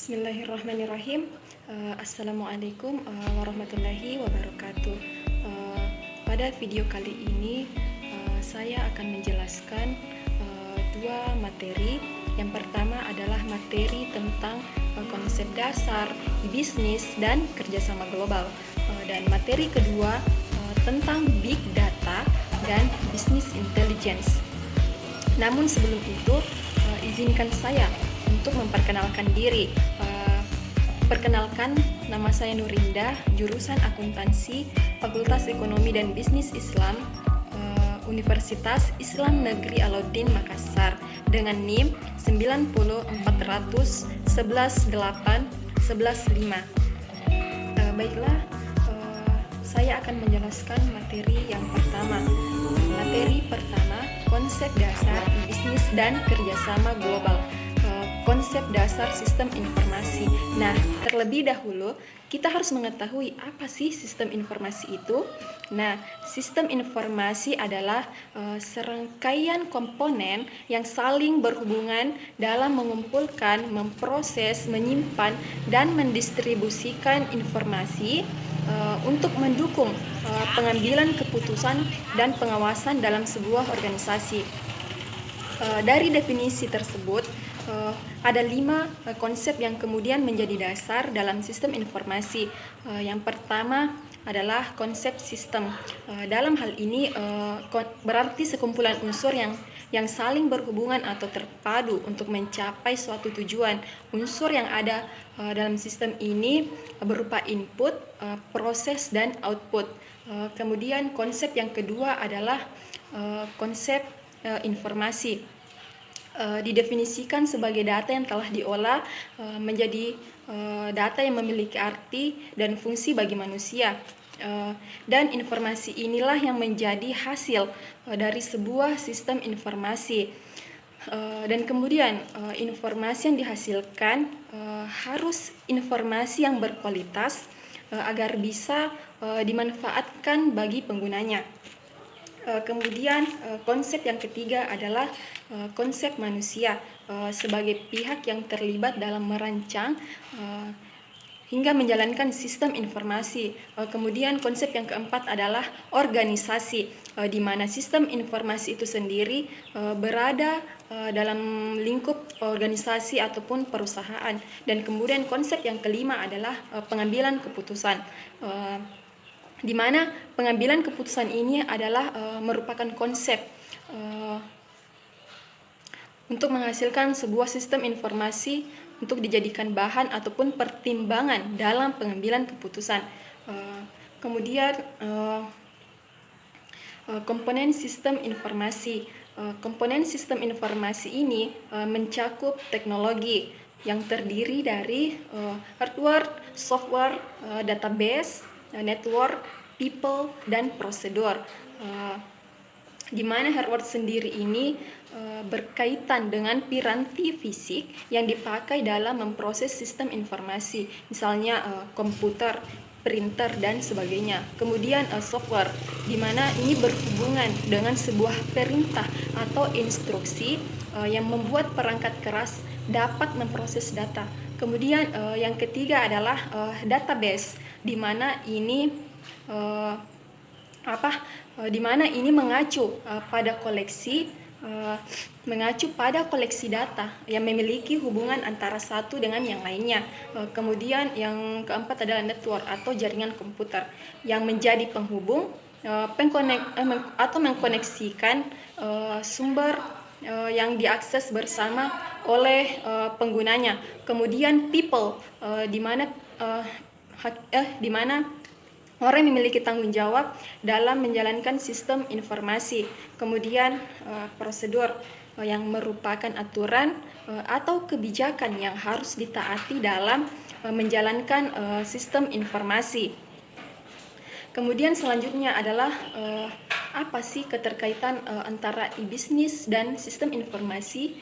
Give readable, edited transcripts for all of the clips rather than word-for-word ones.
Bismillahirrahmanirrahim. Assalamualaikum warahmatullahi wabarakatuh. Pada video kali ini saya akan menjelaskan dua materi. Yang pertama adalah materi tentang konsep dasar bisnis dan kerjasama global, dan materi kedua tentang big data dan business intelligence. Namun sebelum itu, izinkan saya untuk memperkenalkan diri. Perkenalkan, nama saya Nurinda, jurusan Akuntansi, Fakultas Ekonomi dan Bisnis Islam, Universitas Islam Negeri Alauddin Makassar, dengan NIM 904118115. Baiklah, saya akan menjelaskan materi yang pertama. Materi pertama, konsep dasar bisnis dan kerjasama global. Konsep dasar sistem informasi. Nah, terlebih dahulu kita harus mengetahui apa sih sistem informasi itu. Nah, sistem informasi adalah serangkaian komponen yang saling berhubungan dalam mengumpulkan, memproses, menyimpan, dan mendistribusikan informasi untuk mendukung pengambilan keputusan dan pengawasan dalam sebuah organisasi. Dari definisi tersebut, ada 5 konsep yang kemudian menjadi dasar dalam sistem informasi. Yang pertama adalah konsep sistem. Dalam hal ini berarti sekumpulan unsur yang saling berhubungan atau terpadu untuk mencapai suatu tujuan. Unsur yang ada dalam sistem ini berupa input, proses, dan output. Kemudian konsep yang kedua adalah konsep informasi. Didefinisikan sebagai data yang telah diolah menjadi data yang memiliki arti dan fungsi bagi manusia. Dan informasi inilah yang menjadi hasil dari sebuah sistem informasi. Dan kemudian informasi yang dihasilkan harus informasi yang berkualitas agar bisa dimanfaatkan bagi penggunanya. Kemudian konsep yang ketiga adalah konsep manusia sebagai pihak yang terlibat dalam merancang hingga menjalankan sistem informasi. Kemudian konsep yang keempat adalah organisasi, di mana sistem informasi itu sendiri berada dalam lingkup organisasi ataupun perusahaan. Dan kemudian konsep yang kelima adalah pengambilan keputusan, di mana pengambilan keputusan ini adalah merupakan konsep untuk menghasilkan sebuah sistem informasi untuk dijadikan bahan ataupun pertimbangan dalam pengambilan keputusan. Kemudian komponen sistem informasi. Komponen sistem informasi ini mencakup teknologi yang terdiri dari hardware, software, database, network, people, dan prosedur. Di mana hardware sendiri ini berkaitan dengan piranti fisik yang dipakai dalam memproses sistem informasi, misalnya komputer, printer, dan sebagainya. Kemudian software, di mana ini berhubungan dengan sebuah perintah atau instruksi yang membuat perangkat keras dapat memproses data. Kemudian yang ketiga adalah database, di mana ini mengacu pada koleksi data yang memiliki hubungan antara satu dengan yang lainnya. Kemudian yang keempat adalah network atau jaringan komputer yang menjadi penghubung mengkoneksikan sumber yang diakses bersama oleh penggunanya. Kemudian people, di mana orang yang memiliki tanggung jawab dalam menjalankan sistem informasi. Kemudian prosedur yang merupakan aturan atau kebijakan yang harus ditaati dalam menjalankan sistem informasi. Kemudian selanjutnya adalah apa sih keterkaitan antara bisnis dan sistem informasi?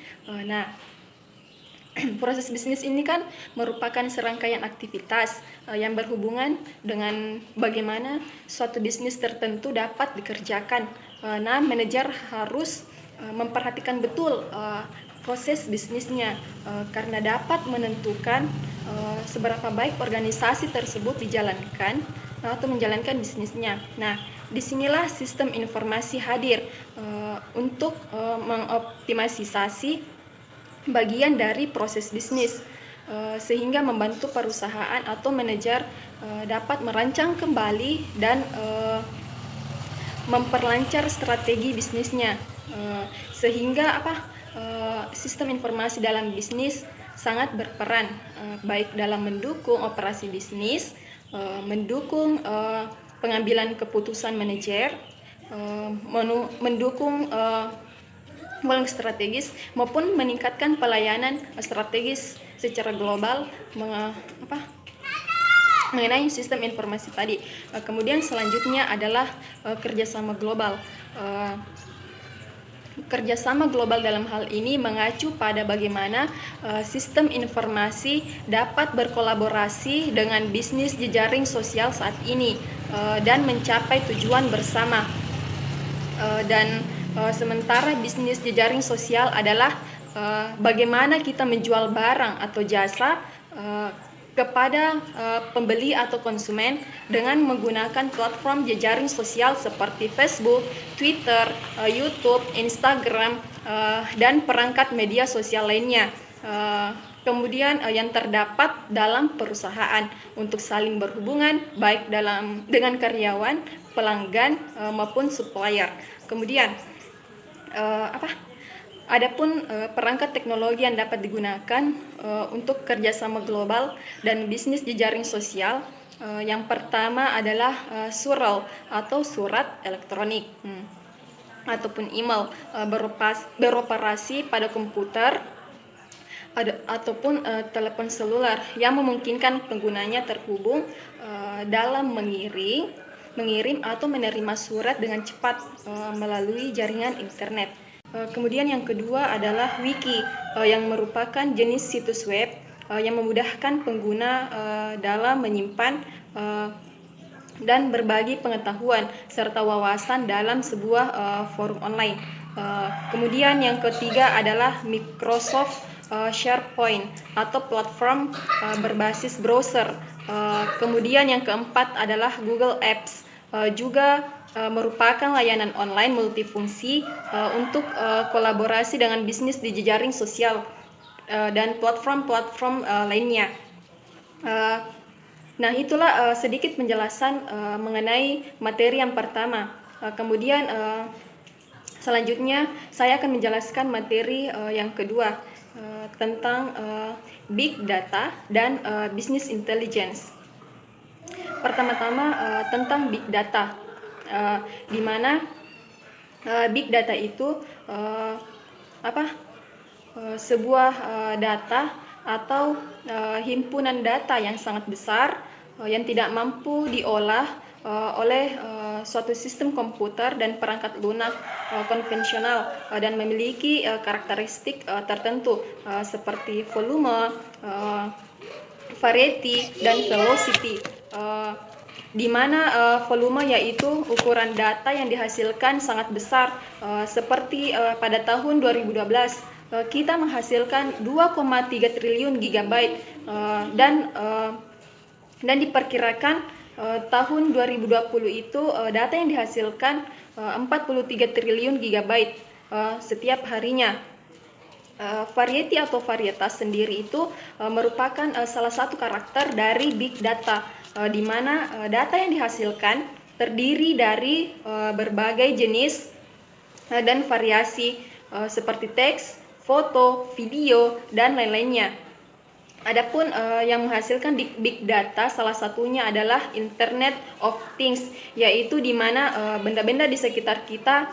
Proses bisnis ini kan merupakan serangkaian aktivitas yang berhubungan dengan bagaimana suatu bisnis tertentu dapat dikerjakan. Manajer harus memperhatikan betul proses bisnisnya karena dapat menentukan seberapa baik organisasi tersebut dijalankan atau menjalankan bisnisnya. Nah, disinilah sistem informasi hadir untuk mengoptimalisasi bagian dari proses bisnis, sehingga membantu perusahaan atau manajer dapat merancang kembali dan memperlancar strategi bisnisnya, sehingga sistem informasi dalam bisnis sangat berperan baik dalam mendukung operasi bisnis, mendukung pengambilan keputusan manajer, mendukung strategis maupun meningkatkan pelayanan strategis secara global mengenai sistem informasi tadi. Kemudian selanjutnya adalah kerjasama global. Kerjasama global dalam hal ini mengacu pada bagaimana sistem informasi dapat berkolaborasi dengan bisnis jejaring sosial saat ini dan mencapai tujuan bersama. Sementara bisnis jejaring sosial adalah bagaimana kita menjual barang atau jasa kepada pembeli atau konsumen dengan menggunakan platform jejaring sosial seperti Facebook, Twitter, YouTube, Instagram, dan perangkat media sosial lainnya. Kemudian yang terdapat dalam perusahaan untuk saling berhubungan baik dengan karyawan, pelanggan maupun supplier. Kemudian adapun perangkat teknologi yang dapat digunakan untuk kerjasama global dan bisnis jejaring sosial, yang pertama adalah surel atau surat elektronik ataupun email beroperasi pada komputer ataupun telepon seluler yang memungkinkan penggunanya terhubung dalam mengirim atau menerima surat dengan cepat melalui jaringan internet. Kemudian yang kedua adalah wiki, yang merupakan jenis situs web yang memudahkan pengguna dalam menyimpan dan berbagi pengetahuan serta wawasan dalam sebuah forum online. Kemudian yang ketiga adalah Microsoft SharePoint atau platform berbasis browser. Kemudian yang keempat adalah Google Apps, juga merupakan layanan online multifungsi untuk kolaborasi dengan bisnis di jejaring sosial dan platform-platform lainnya. Nah, itulah sedikit penjelasan mengenai materi yang pertama. Kemudian selanjutnya saya akan menjelaskan materi yang kedua tentang Big Data dan Business Intelligence. Pertama-tama tentang Big Data, di mana Big Data itu sebuah data atau himpunan data yang sangat besar yang tidak mampu diolah oleh suatu sistem komputer dan perangkat lunak konvensional dan memiliki karakteristik tertentu seperti volume, variety, dan velocity, di mana volume yaitu ukuran data yang dihasilkan sangat besar, seperti pada tahun 2012 kita menghasilkan 2,3 triliun gigabyte, dan diperkirakan tahun 2020 itu data yang dihasilkan 43 triliun gigabyte setiap harinya. Variety atau varietas sendiri itu merupakan salah satu karakter dari big data, di mana data yang dihasilkan terdiri dari berbagai jenis dan variasi seperti teks, foto, video, dan lain-lainnya. Adapun yang menghasilkan big data salah satunya adalah Internet of Things, yaitu di mana benda-benda di sekitar kita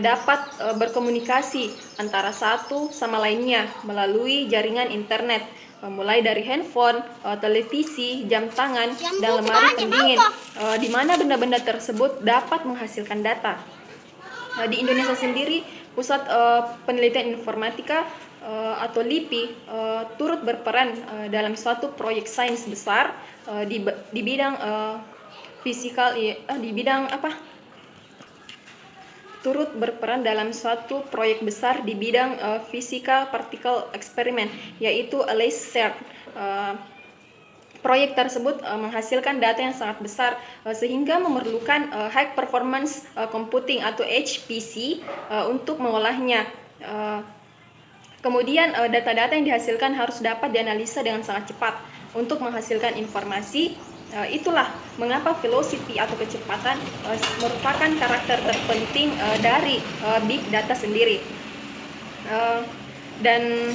dapat berkomunikasi antara satu sama lainnya melalui jaringan internet, mulai dari handphone, televisi, jam tangan, dan lemari pendingin, di mana benda-benda tersebut dapat menghasilkan data. Di Indonesia sendiri, Pusat Penelitian Informatika atau LIPI turut berperan dalam suatu proyek sains besar di bidang fisikal, di bidang turut berperan dalam suatu proyek besar di bidang fisika partikel eksperimen, yaitu LISER. Proyek tersebut menghasilkan data yang sangat besar sehingga memerlukan high performance computing atau HPC untuk mengolahnya. Kemudian data-data yang dihasilkan harus dapat dianalisa dengan sangat cepat untuk menghasilkan informasi. Itulah mengapa velocity atau kecepatan merupakan karakter terpenting dari big data sendiri. Dan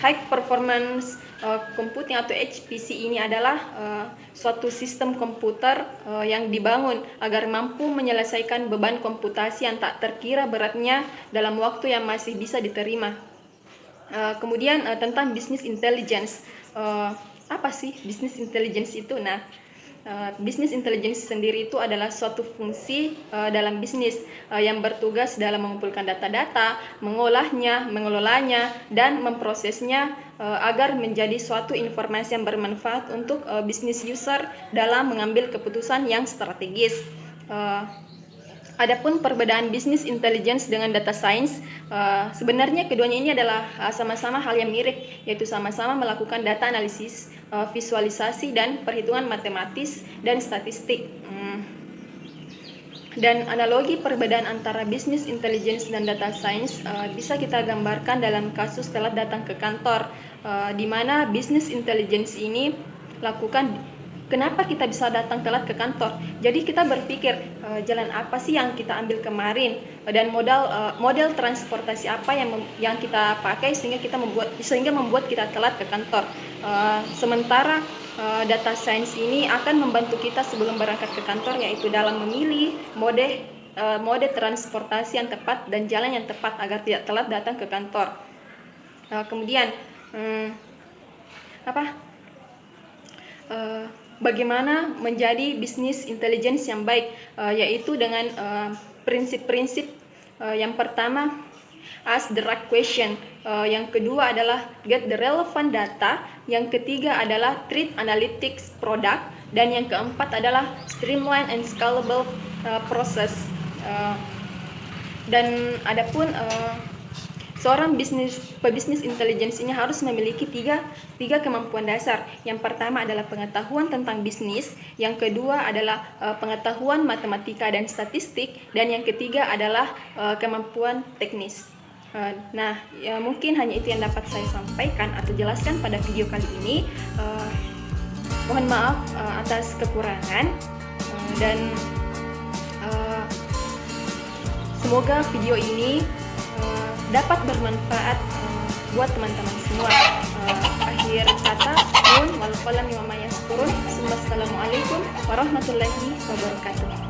high performance computing atau HPC ini adalah suatu sistem komputer yang dibangun agar mampu menyelesaikan beban komputasi yang tak terkira beratnya dalam waktu yang masih bisa diterima. Kemudian tentang business intelligence. Apa sih business intelligence itu? Business intelligence sendiri itu adalah suatu fungsi dalam bisnis yang bertugas dalam mengumpulkan data-data, mengolahnya, mengelolanya, dan memprosesnya agar menjadi suatu informasi yang bermanfaat untuk bisnis user dalam mengambil keputusan yang strategis. Adapun perbedaan business intelligence dengan data science, sebenarnya keduanya ini adalah sama-sama hal yang mirip, yaitu sama-sama melakukan data analisis, visualisasi, dan perhitungan matematis dan statistik. Dan analogi perbedaan antara business intelligence dan data science bisa kita gambarkan dalam kasus telat datang ke kantor, di mana business intelligence ini lakukan. Kenapa kita bisa datang telat ke kantor? Jadi kita berpikir jalan apa sih yang kita ambil kemarin dan model transportasi apa yang kita pakai sehingga membuat kita telat ke kantor. Sementara data science ini akan membantu kita sebelum berangkat ke kantor, yaitu dalam memilih mode transportasi yang tepat dan jalan yang tepat agar tidak telat datang ke kantor. Kemudian bagaimana menjadi bisnis intelligence yang baik, yaitu dengan prinsip-prinsip. Yang pertama, ask the right question. Yang kedua adalah get the relevant data. Yang ketiga adalah treat analytics product. Dan yang keempat adalah streamline and scalable process. Dan adapun seorang pebisnis intelligence ini harus memiliki tiga kemampuan dasar. Yang pertama adalah pengetahuan tentang bisnis, yang kedua adalah pengetahuan matematika dan statistik, dan yang ketiga adalah kemampuan teknis. Mungkin hanya itu yang dapat saya sampaikan atau jelaskan pada video kali ini. Mohon maaf atas kekurangan, dan semoga video ini dapat bermanfaat buat teman-teman semua. Akhir kata, wassalamualaikum warahmatullahi wabarakatuh.